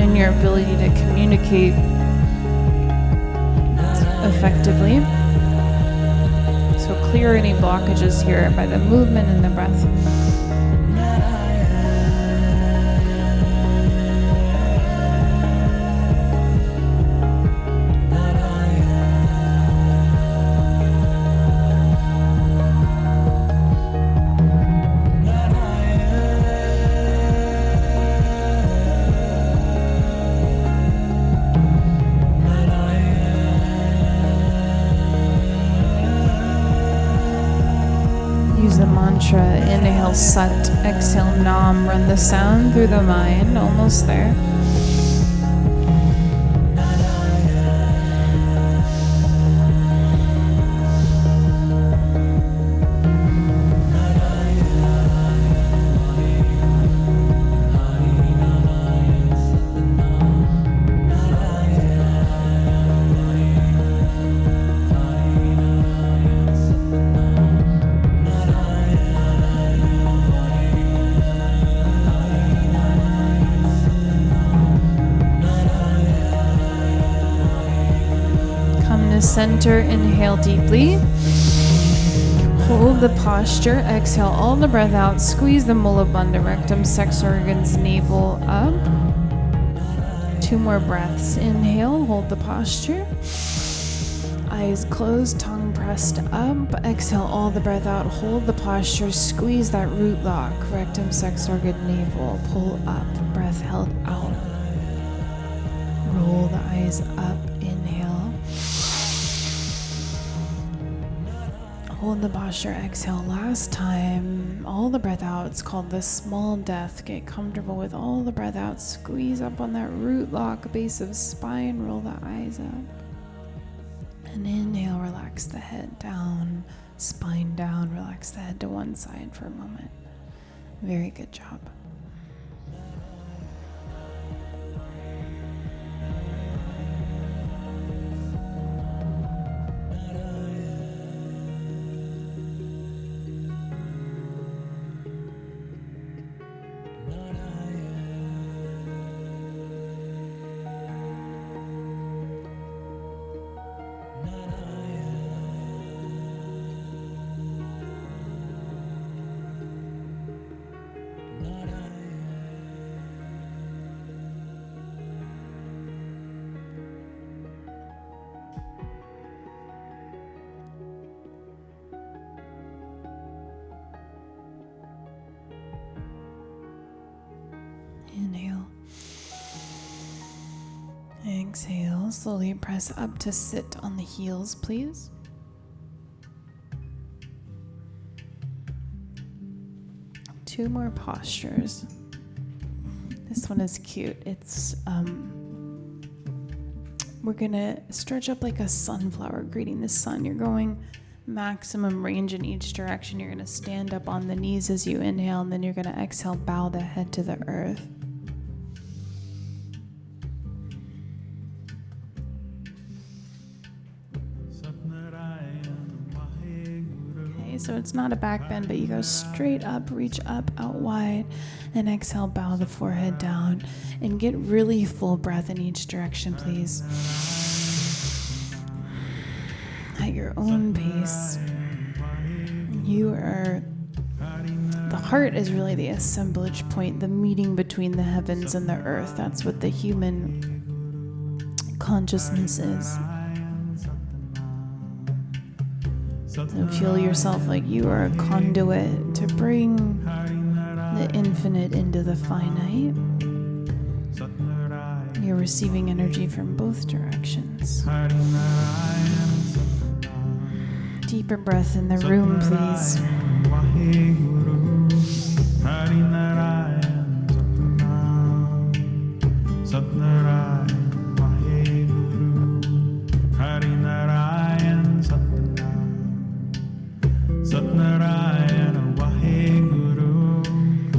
and your ability to communicate effectively. So clear any blockages here by the movement and the breath. Mantra, inhale Sat, exhale Nam, run the sound through the mind, almost there. Center, inhale deeply. Hold the posture. Exhale all the breath out. Squeeze the Mulabandha, rectum, sex organs, navel up. 2 more breaths. Inhale, hold the posture. Eyes closed, tongue pressed up. Exhale all the breath out. Hold the posture. Squeeze that root lock. Rectum, sex organ, navel. Pull up. Breath held out. Roll the eyes up. Inhale. Hold the posture. Exhale. Last time. All the breath out. It's called the small death. Get comfortable with all the breath out. Squeeze up on that root lock, base of spine. Roll the eyes up. And inhale, relax the head down, spine down, relax the head to one side for a moment. Very good job. Inhale. Exhale. Slowly press up to sit on the heels, please. Two more postures. This one is cute. It's we're gonna stretch up like a sunflower greeting the sun. You're going maximum range in each direction. You're gonna stand up on the knees as you inhale, and then you're gonna exhale, bow the head to the earth. So it's not a back bend, but you go straight up, reach up, out wide, and exhale, bow the forehead down, and get really full breath in each direction, please. At your own pace. The heart is really the assemblage point, the meeting between the heavens and the earth. That's what the human consciousness is. So feel yourself like you are a conduit to bring the infinite into the finite. You're receiving energy from both directions. Deeper breath in the room, please.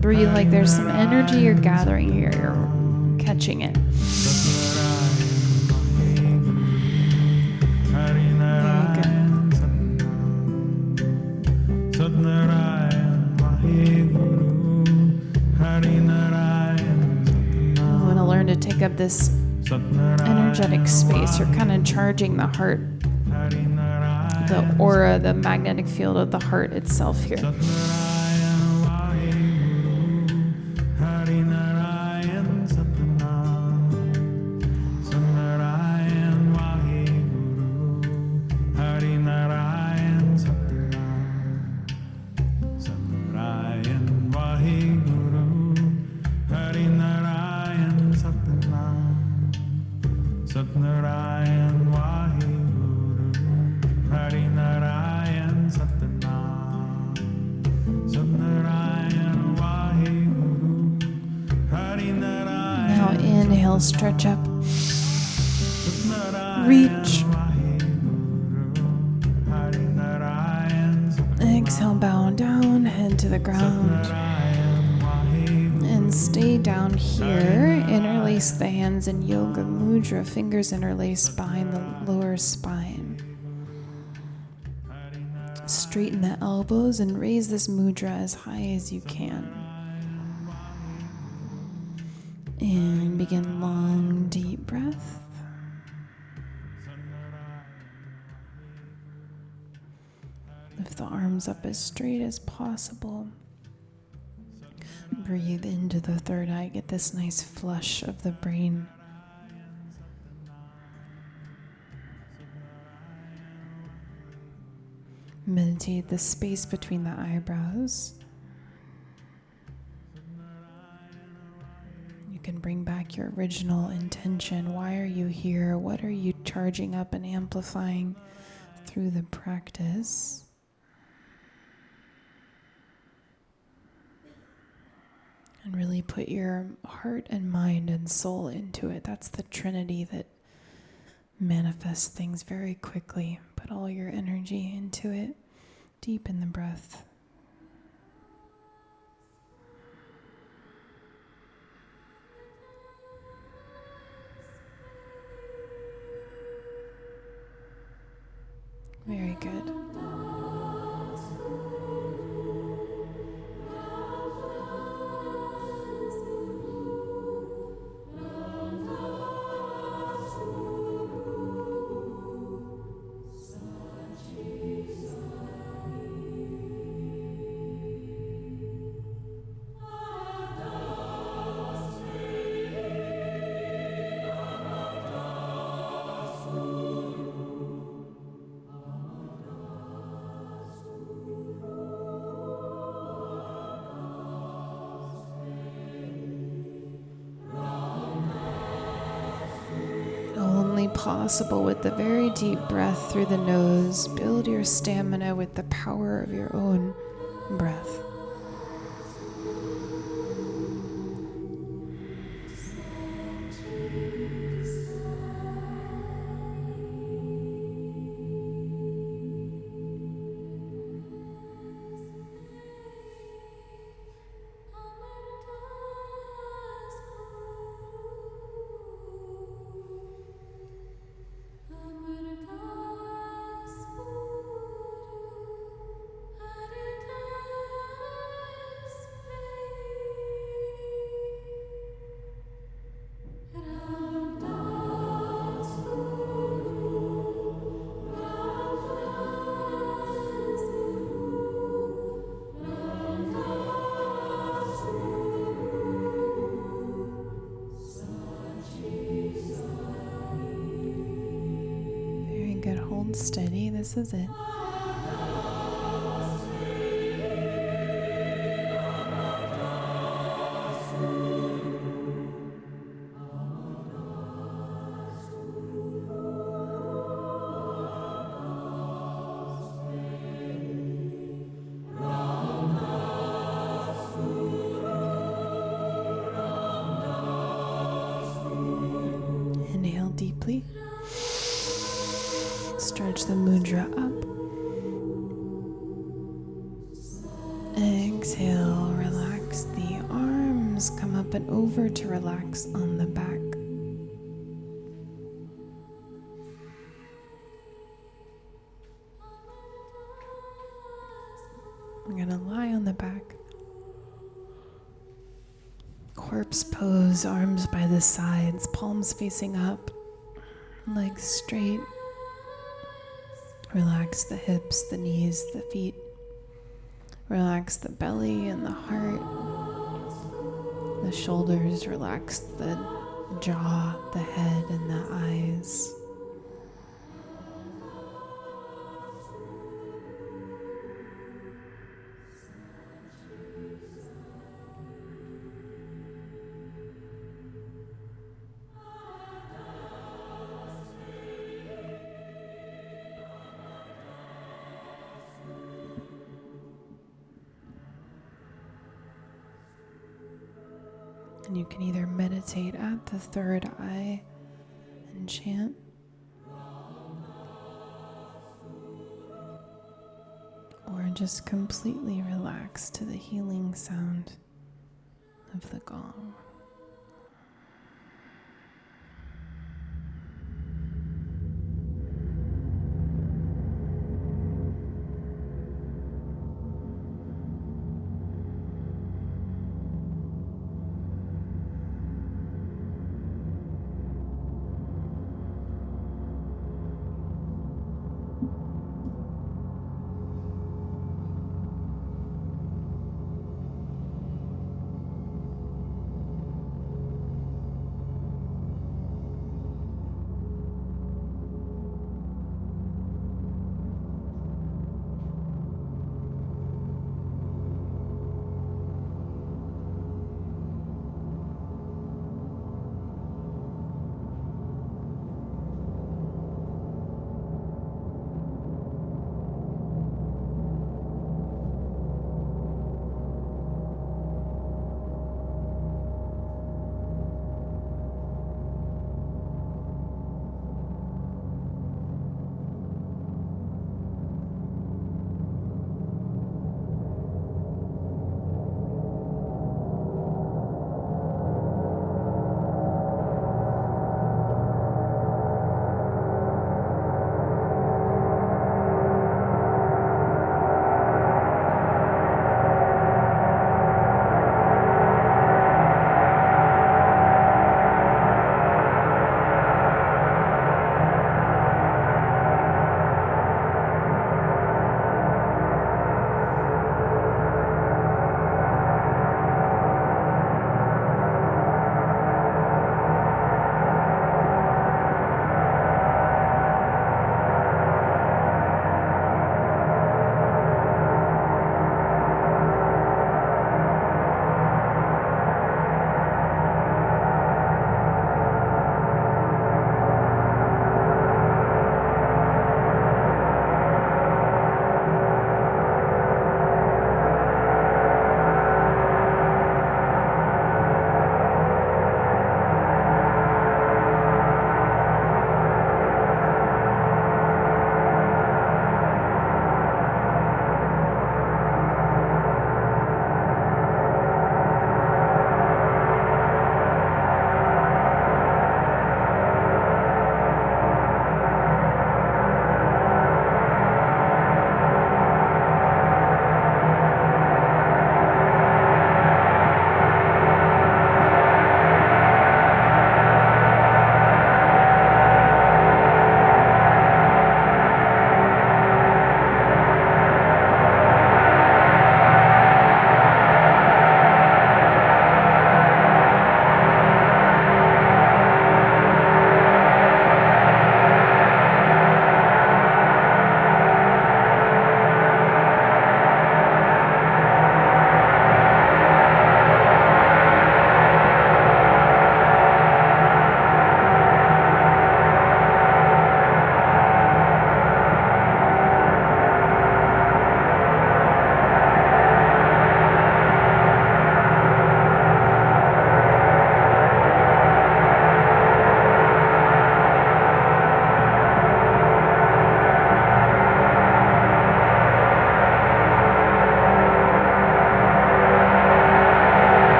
Breathe like there's some energy you're gathering here. You're catching it. Very good. You want to learn to take up this energetic space. You're kind of charging the heart, the aura, the magnetic field of the heart itself here. Now inhale, stretch up, reach, exhale, bow down, head to the ground, and stay down here. Interlace the hands in yoga mudra, fingers interlaced behind the lower spine. Straighten the elbows and raise this mudra as high as you can. And begin long, deep breath. Lift the arms up as straight as possible. Breathe into the third eye. Get this nice flush of the brain. Meditate the space between the eyebrows. You can bring back your original intention. Why are you here? What are you charging up and amplifying through the practice? And really put your heart and mind and soul into it. That's the trinity that manifests things very quickly. Put all your energy into it. Deepen the breath. Very good. Only possible with the very deep breath through the nose. Build your stamina with the power of your own breath. Good. Hold steady. This is it. Inhale deeply. Stretch the mudra up. Exhale, relax the arms. Come up and over to relax on the back. I'm going to lie on the back. Corpse pose, arms by the sides, palms facing up, legs straight. Relax the hips, the knees, the feet. Relax the belly and the heart, the shoulders. Relax the jaw, the head, and the eyes. And you can either meditate at the third eye and chant, or just completely relax to the healing sound of the gong.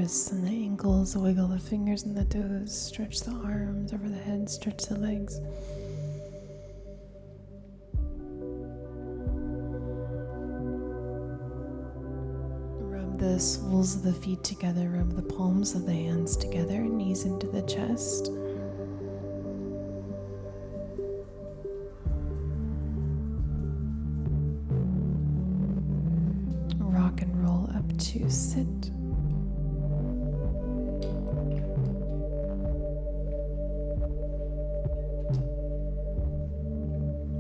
wrists and the ankles, wiggle the fingers and the toes, stretch the arms over the head, stretch the legs. Rub the soles of the feet together, rub the palms of the hands together, knees into the chest. Rock and roll up to sit.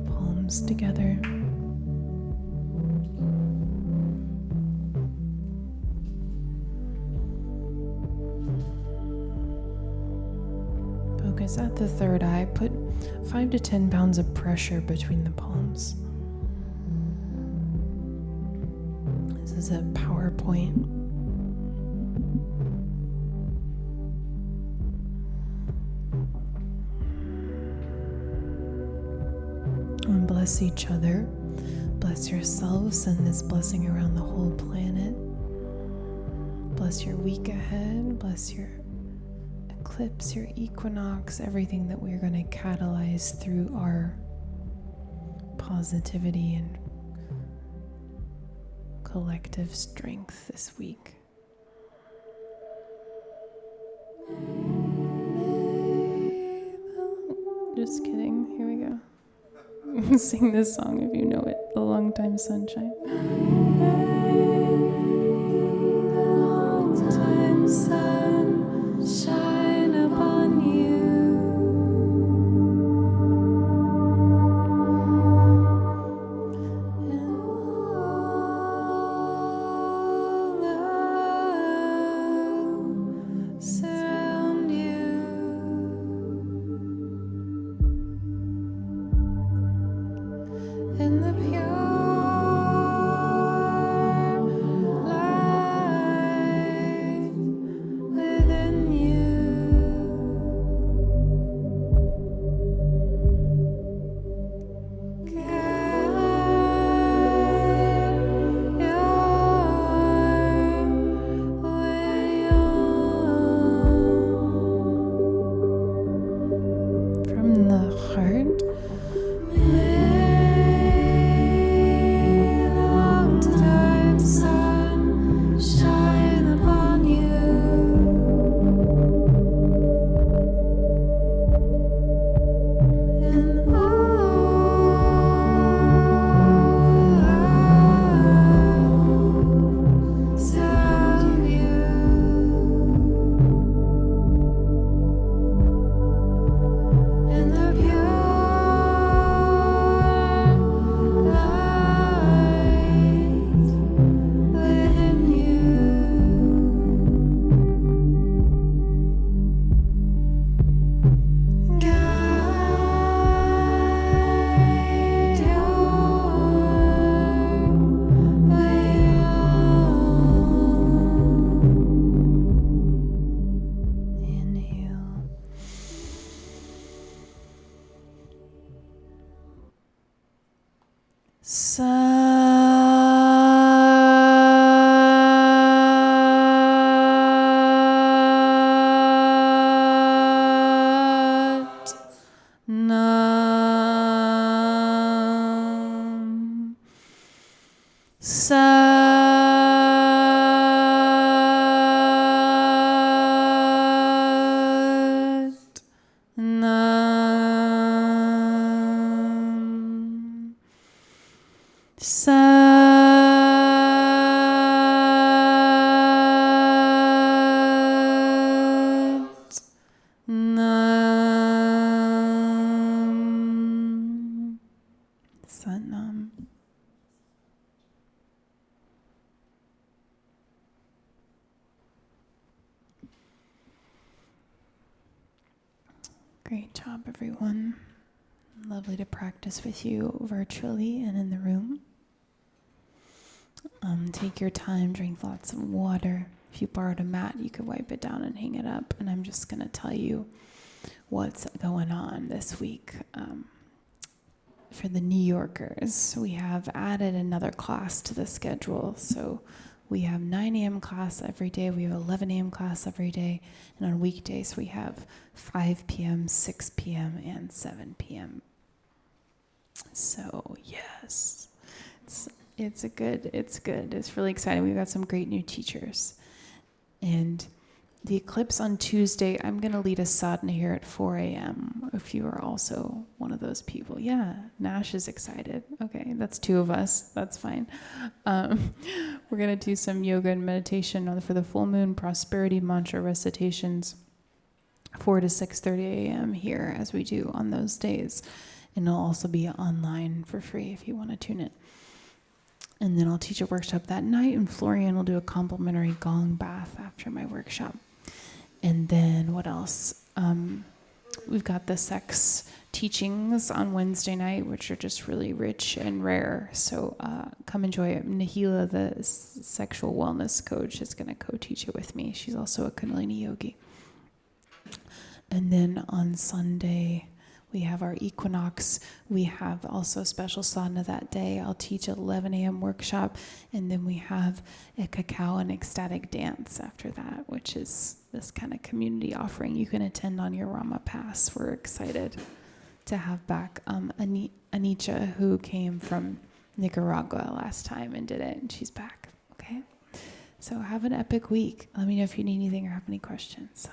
Palms together. Focus at the third eye. Put 5 to 10 pounds of pressure between the palms. This is a PowerPoint. And bless each other. Bless yourself. Send this blessing around the whole planet. Bless your week ahead. Bless your eclipse, your equinox, everything that we're going to catalyze through our positivity and collective strength this week. Just kidding. Here we go. Sing this song if you know it. The Long Time Sunshine. Long time sunshine upon you. Great job, everyone. Lovely to practice with you virtually and in the room. Take your time, drink lots of water. If you borrowed a mat, you could wipe it down and hang it up. And I'm just going to tell you what's going on this week. For the New Yorkers, we have added another class to the schedule. So we have 9 a.m. class every day. We have 11 a.m. class every day. And on weekdays, we have 5 p.m., 6 p.m., and 7 p.m. So, yes, it's good. It's really exciting. We've got some great new teachers. And the eclipse on Tuesday, I'm going to lead a sadhana here at 4 a.m. if you are also one of those people. Yeah, Nash is excited. Okay, that's 2 of us. That's fine. We're going to do some yoga and meditation for the full moon, prosperity mantra recitations, 4 to 6:30 a.m. here as we do on those days. And it'll also be online for free if you want to tune in. And then I'll teach a workshop that night, and Florian will do a complimentary gong bath after my workshop. And then what else? We've got the sex teachings on Wednesday night, which are just really rich and rare. So come enjoy it. Nahila, the sexual wellness coach, is going to co-teach it with me. She's also a Kundalini yogi. And then on Sunday, we have our equinox. We have also a special sadhana that day. I'll teach at 11 a.m. workshop. And then we have a cacao and ecstatic dance after that, which is this kind of community offering you can attend on your Rama Pass. We're excited to have back Anicha, who came from Nicaragua last time and did it, and she's back. Okay? So have an epic week. Let me know if you need anything or have any questions.